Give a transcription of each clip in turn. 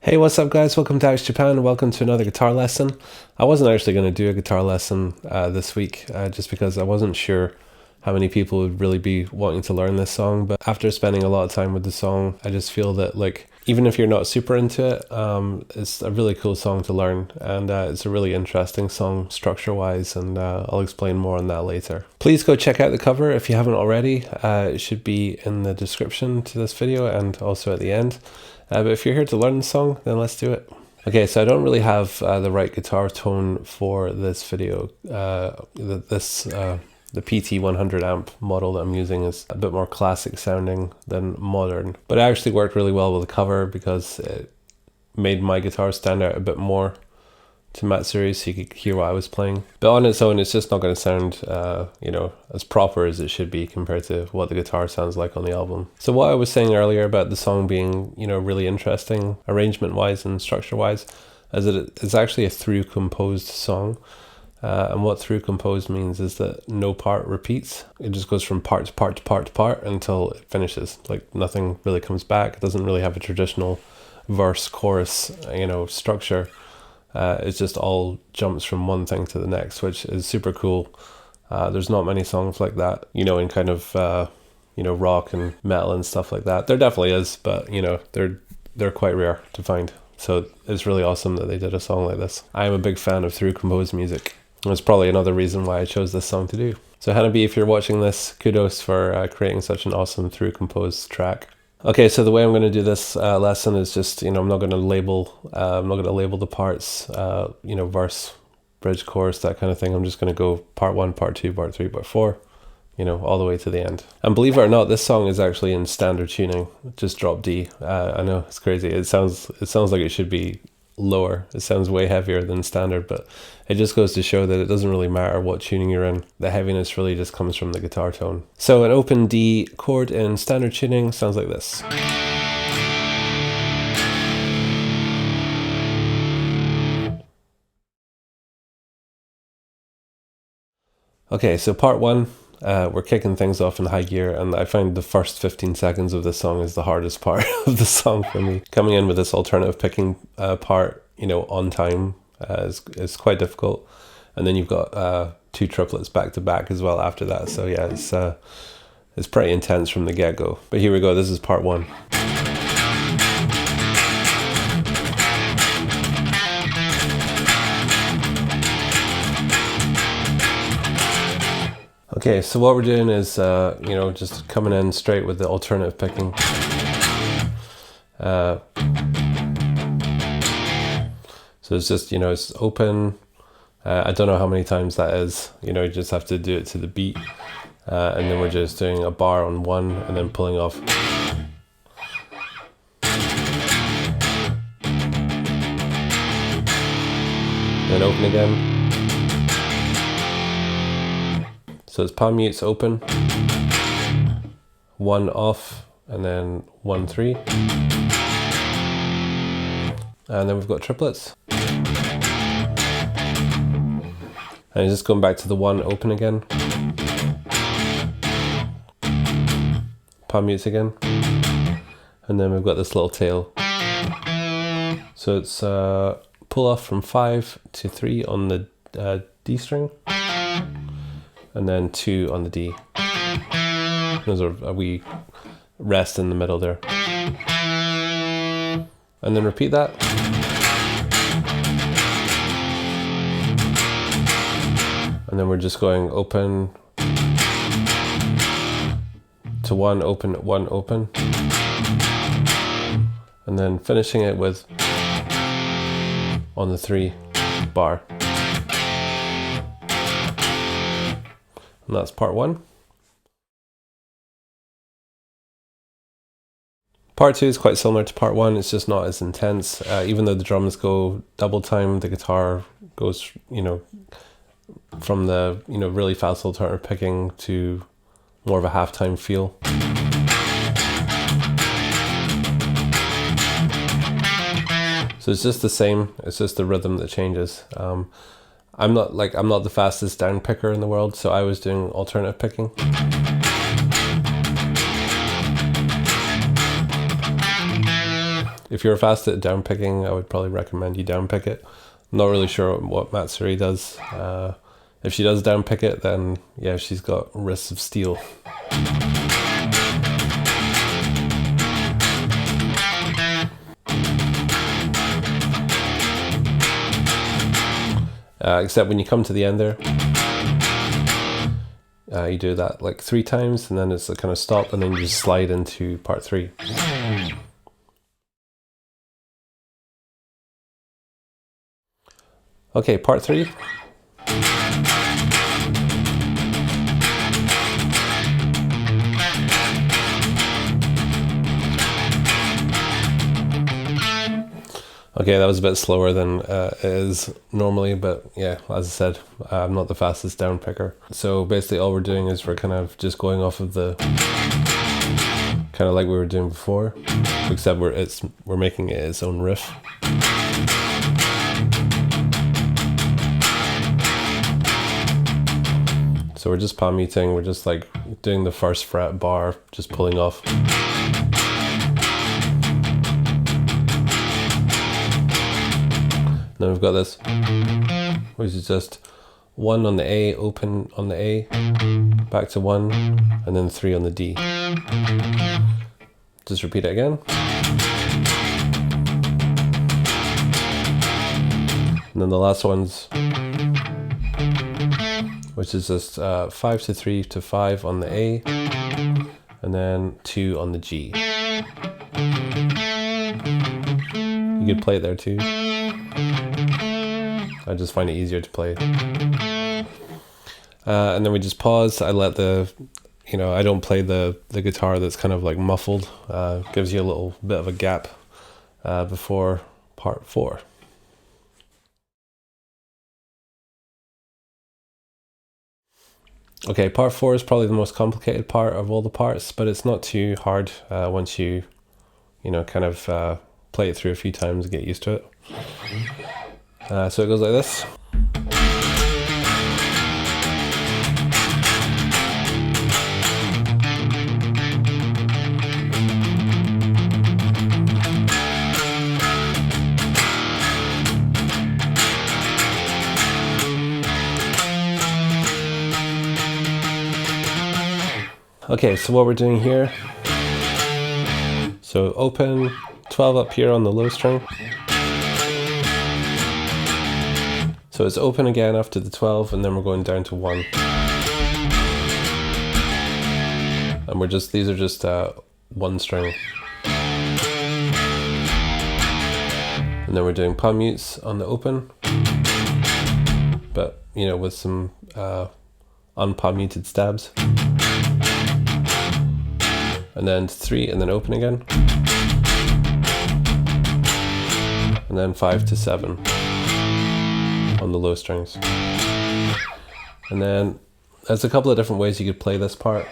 Hey, what's up guys? Welcome to Axe Japan and welcome to another guitar lesson. I wasn't actually going to do a guitar lesson this week just because I wasn't sure how many people would really be wanting to learn this song, but after spending a lot of time with the song, I just feel that even if you're not super into it, it's a really cool song to learn, and it's a really interesting song structure wise, and I'll explain more on that later. Please go check out the cover if you haven't already. It should be in the description to this video and also at the end. But if you're here to learn the song, then let's do it. Okay, so I don't really have the right guitar tone for this video. The PT100 amp model that I'm using is a bit more classic sounding than modern. But it actually worked really well with the cover because it made my guitar stand out a bit more to Matsuri, so you could hear what I was playing. But on its own, it's just not going to sound, as proper as it should be compared to what the guitar sounds like on the album. So what I was saying earlier about the song being, really interesting arrangement-wise and structure-wise, is that it's actually a through-composed song. And what through composed means is that no part repeats. It just goes from part to part to part to part until it finishes. Like nothing really comes back. It doesn't really have a traditional verse chorus, structure. It just all jumps from one thing to the next, which is super cool. There's not many songs like that, in kind of, rock and metal and stuff like that. There definitely is, but, they're quite rare to find. So it's really awesome that they did a song like this. I am a big fan of through composed music. That's probably another reason why I chose this song to do. So Hanabie, if you're watching this, kudos for creating such an awesome through composed track. Okay, so the way I'm going to do this lesson is just, I'm not going to label the parts, verse, bridge, chorus, that kind of thing. I'm just going to go part 1, part 2, part 3, part 4, all the way to the end. And believe it or not, this song is actually in standard tuning, just drop D. I know, it's crazy. It sounds like it should be lower. It sounds way heavier than standard, but it just goes to show that it doesn't really matter what tuning you're in. The heaviness really just comes from the guitar tone. So an open D chord in standard tuning sounds like this. Okay, so part 1, we're kicking things off in high gear, and I find the first 15 seconds of this song is the hardest part of the song for me. Coming in with this alternative picking part, on time is quite difficult. And then you've got 2 triplets back to back as well after that. So yeah, it's pretty intense from the get-go. But here we go, this is part 1. Okay, so what we're doing is, just coming in straight with the alternative picking. So it's just, it's open. I don't know how many times that is. You just have to do it to the beat. And then we're just doing a bar on 1 and then pulling off. Then open again. So it's palm mutes open, 1 off, and then 1 3, and then we've got triplets, and just going back to the 1 open again, palm mutes again, and then we've got this little tail. So it's pull off from 5 to 3 on the D string, and then 2 on the D. Those are a wee rest in the middle there. And then repeat that. And then we're just going open to 1 open, 1 open. And then finishing it with on the 3 bar. And that's part 1. Part 2 is quite similar to part 1, it's just not as intense. Even though the drums go double time, the guitar goes, from the, really fast alternative picking to more of a halftime feel. So it's just the same, it's just the rhythm that changes. I'm not the fastest down picker in the world, so I was doing alternative picking. If you're fast at down picking, I would probably recommend you down pick it. I'm not really sure what Matsuri does. If she does down pick it, then yeah, she's got wrists of steel. Except when you come to the end there, you do that like 3 times, and then it's a kind of stop, and then you just slide into part 3. Okay, part 3. Okay, that was a bit slower than it is normally, but yeah, as I said, I'm not the fastest down picker. So basically all we're doing is we're kind of just going off of the, kind of like we were doing before, except we're making it its own riff. So we're just palm muting, we're just like doing the first fret bar, just pulling off. Then we've got this, which is just 1 on the A, open on the A, back to 1, and then 3 on the D. Just repeat it again. And then the last one's, which is just 5 to 3 to 5 on the A, and then 2 on the G. You could play it there too. I just find it easier to play. And then we just pause. I let the, I don't play the guitar that's kind of like muffled. Gives you a little bit of a gap before part 4. Okay, part 4 is probably the most complicated part of all the parts, but it's not too hard once you, kind of play it through a few times and get used to it. So it goes like this. Okay, so what we're doing here, so open, 12 up here on the low string. So it's open again after the 12, and then we're going down to 1. And these are just 1 string. And then we're doing palm mutes on the open, but with some unpalm muted stabs. And then 3, and then open again. And then 5 to 7. On the low strings. And then there's a couple of different ways you could play this part.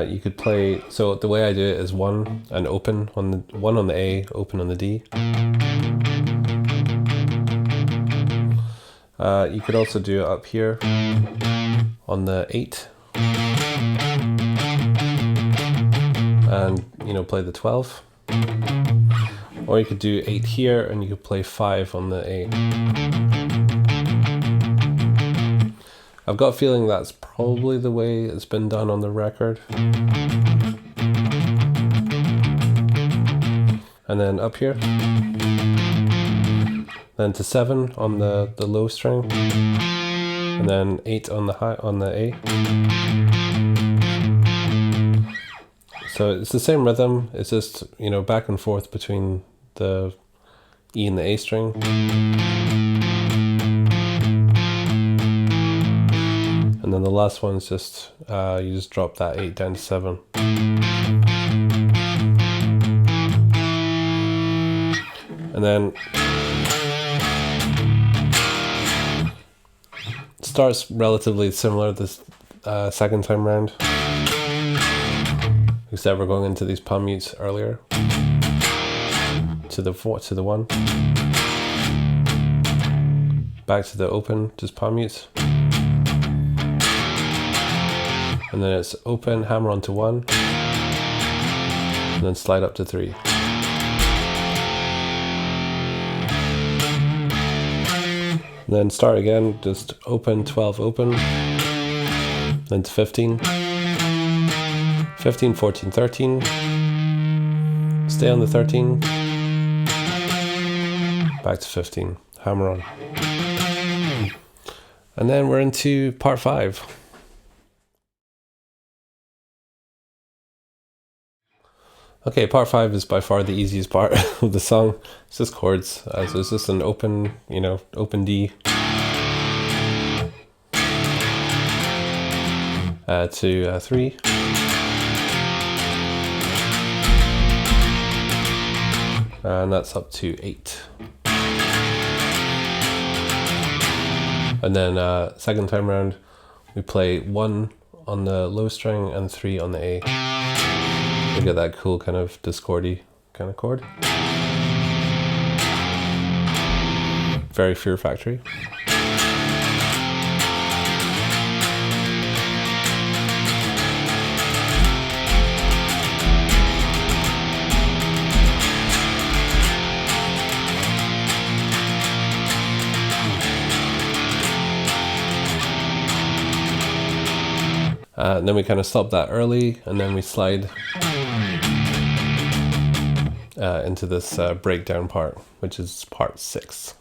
You could play, so the way I do it is 1 and open on the 1 on the A, open on the D. You could also do it up here on the 8 and play the 12. Or you could do 8 here, and you could play 5 on the A. I've got a feeling that's probably the way it's been done on the record. And then up here. Then to 7 on the low string. And then 8 on the A. So it's the same rhythm, it's just, back and forth between the E and the A string. And then the last one's just, you just drop that 8 down to 7. And then it starts relatively similar this second time round. Except we're going into these palm mutes earlier. To the 1. Back to the open, just palm mutes. And then it's open, hammer onto 1. and then slide up to 3. And then start again, just open, 12 open, then to 15, 15, 14, 13, stay on the 13, back to 15, hammer on. And then we're into part 5. Okay, part 5 is by far the easiest part of the song. It's just chords. So it's just an open, open D to 3. And that's up to 8. And then second time round, we play 1 on the low string and 3 on the A. You get that cool kind of discordy kind of chord. Very Fear Factory. And then we kind of stop that early, and then we slide into this breakdown part, which is part 6.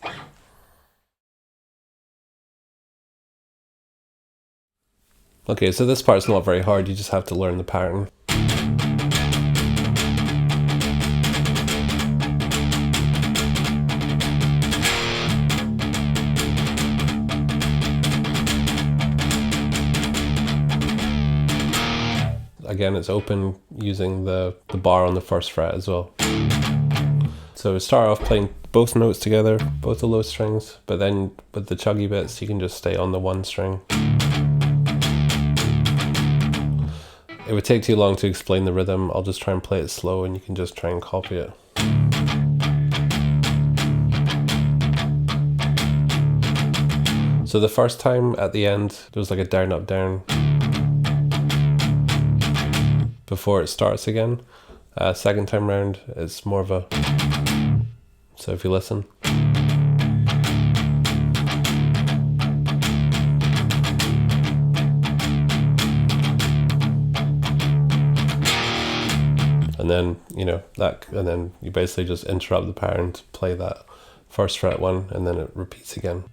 Okay, so this part's not very hard, you just have to learn the pattern. Again, it's open using the bar on the first fret as well. So we start off playing both notes together, both the low strings, but then with the chuggy bits, you can just stay on the 1 string. It would take too long to explain the rhythm. I'll just try and play it slow and you can just try and copy it. So the first time at the end, there was like a down, up, down before it starts again. Second time round, it's more of a, so if you listen. And then, and then you basically just interrupt the pattern to play that first fret one, and then it repeats again.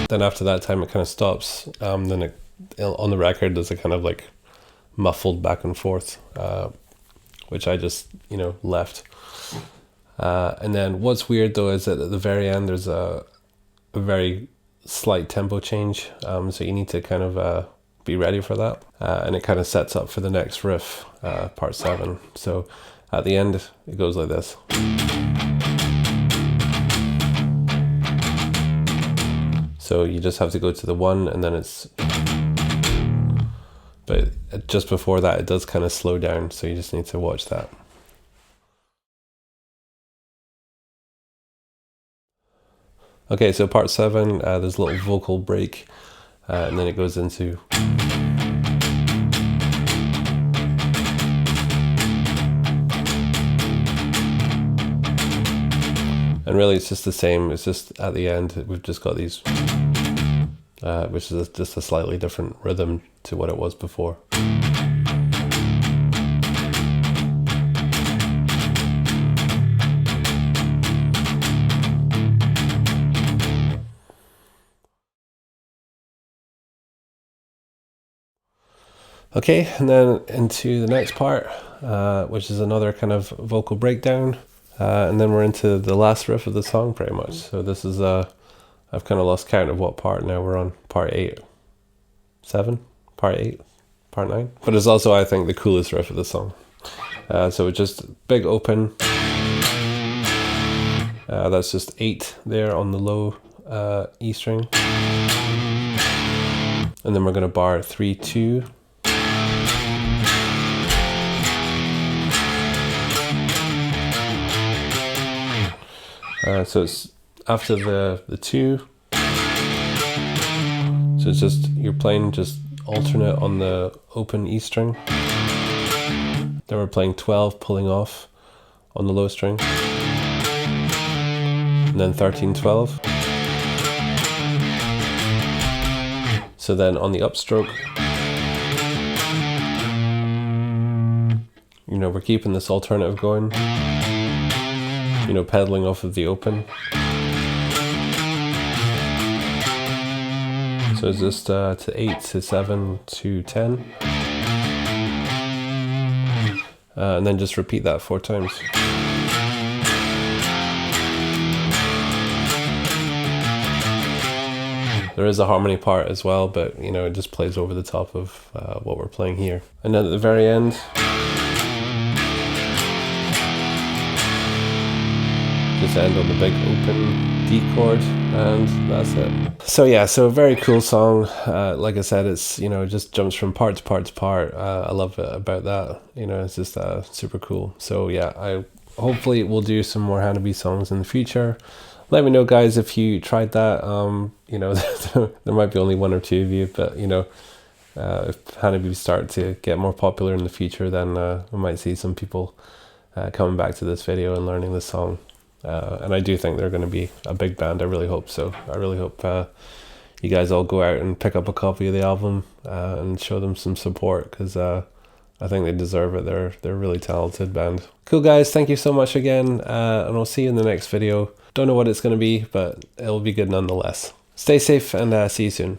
Then after that time it kind of stops. Then it, on the record there's a kind of like muffled back and forth, which I just left. And then what's weird though is that at the very end there's a very slight tempo change, so you need to kind of be ready for that, and it kind of sets up for the next riff, part 7. So at the end it goes like this. So you just have to go to the 1 and then it's, but just before that it does kind of slow down, so you just need to watch that. Okay, so part 7, there's a little vocal break, and then it goes into, and really it's just the same. It's just at the end we've just got these, which is just a slightly different rhythm to what it was before. Okay, and then into the next part, which is another kind of vocal breakdown, and then we're into the last riff of the song pretty much. So this is, I've kind of lost count of what part now we're on. Part 8, 7, part 8, part 9. But it's also, I think, the coolest riff of the song. So it's just big open. That's just 8 there on the low E string. And then we're going to bar 3, 2. So it's after the 2. So it's just, you're playing just alternate on the open E string. Then we're playing 12, pulling off on the low string. And then 13, 12. So then on the upstroke, you know, we're keeping this alternative going, you know, pedaling off of the open. So it's just to 8, to 7, to 10. And then just repeat that 4 times. There is a harmony part as well, but you know, it just plays over the top of what we're playing here. And then at the very end, just end on the big open D chord, and that's it. So yeah, so a very cool song. Like I said, it's, you know, it just jumps from part to part to part. I love it about that. You know, it's just super cool. So yeah, I hopefully will do some more Hanabie songs in the future. Let me know, guys, if you tried that. You know, there might be only 1 or 2 of you, but you know, if Hanabie start to get more popular in the future, then we might see some people coming back to this video and learning this song. And I do think they're going to be a big band. I really hope so. I really hope you guys all go out and pick up a copy of the album and show them some support, because I think they deserve it. They're a really talented band. Cool, guys. Thank you so much again, and I'll see you in the next video. Don't know what it's going to be, but it'll be good nonetheless. Stay safe, and see you soon.